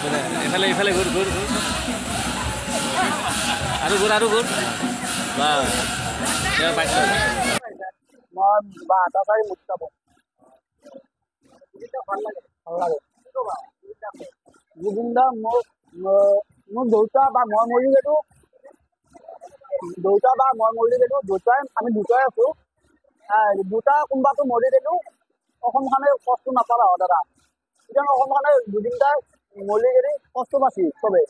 এফালে এফালে ঘূৰ ঘূৰ ঘূৰ আৰু ঘূৰ বা পাইছ মই বা আটা চাৰি মুক্তাব ভাল লাগে জুবিন দা মোৰ দেউতা বা মই মৰি গ'লো দুটাই আমি দুটাই আছো দুটা কোনোবাটো মৰি গ'লো অসমখনে কষ্ট নাপালা দাদা এতিয়া অসমখনে জুবিন দাই মৰি গেলি কষ্ট পাইছি চবে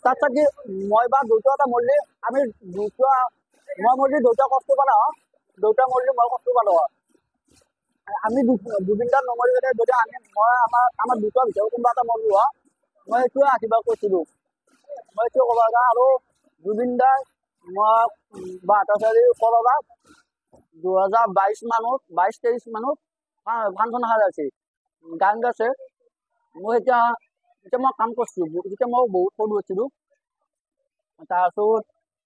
তাত থাকি মই বা দেউতা এটা মৰিলে আমি দুটা মই মৰিলে দেউতা কষ্ট পালা দেউতা মৰিলে মই কষ্ট পালো আমি জুবিন দাৰ নমৰি গ'লে যদি মই আমাৰ দুটাৰ ভিতৰত কোনোবা এটা মৰিলো মই সেইটোৱে আশীৰ্বাদ কৰিছিলোঁ মই এইটোৱে ক'ব লগা আৰু জুবিন দাই মই ৭২ কৰবা ২০২২ মানত ফাংচন আছে গান গাইছে মই এতিয়া মই কাম কৰিছোঁ যেতিয়া মই বহুত সৰু হৈছিলোঁ তাৰপিছত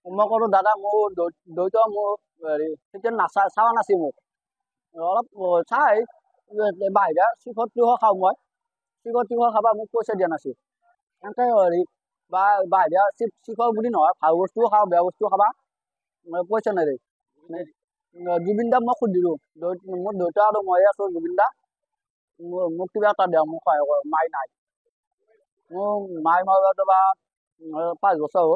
মই ক'লোঁ দাদা মোৰ দেউতা মোৰ হেৰি তেতিয়া চাৱা নাছিল মোক অলপ চাই বাহিৰা চিখৰ তিখৰ খাওঁ মই চিখৰ তিখৰ খাবা মোক পইচা দিয়া নাছিল এনেকৈ হেৰি বা বাহিৰা চিখৰ বুলি নহয় ভাল বস্তুও খাওঁ বেয়া বস্তুও খাবা পইচা নেদে জুবিন দাক মই সুধিলোঁ মোৰ দেউতা আৰু ময়ে আছোঁ জুবিন দা মোক কিবা এটা দিয়া মোক সহায় কৰ মাই নাই মোৰ মাই মৰিব বা 5 বছৰ হ'ল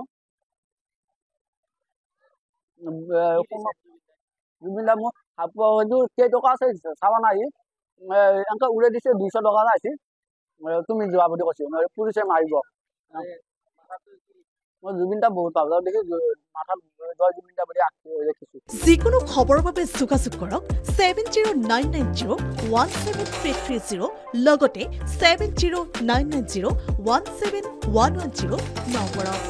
জুবিন দা মোক হয়তো কেইটকা আছে চাবা নাই এনেকৈ উৰাই দিছে 200 টকা আছে তুমি যোৱা বুলি কৈছে পুলিচে মাৰিব মই জুবিন দা বহুত ভাল দেখি মাথাত জুবিন দা বুলি দেখিছোঁ যিকোনো খবৰৰ বাবে যোগাযোগ কৰক 7099017330 লগতে 7099017110 নম্বৰত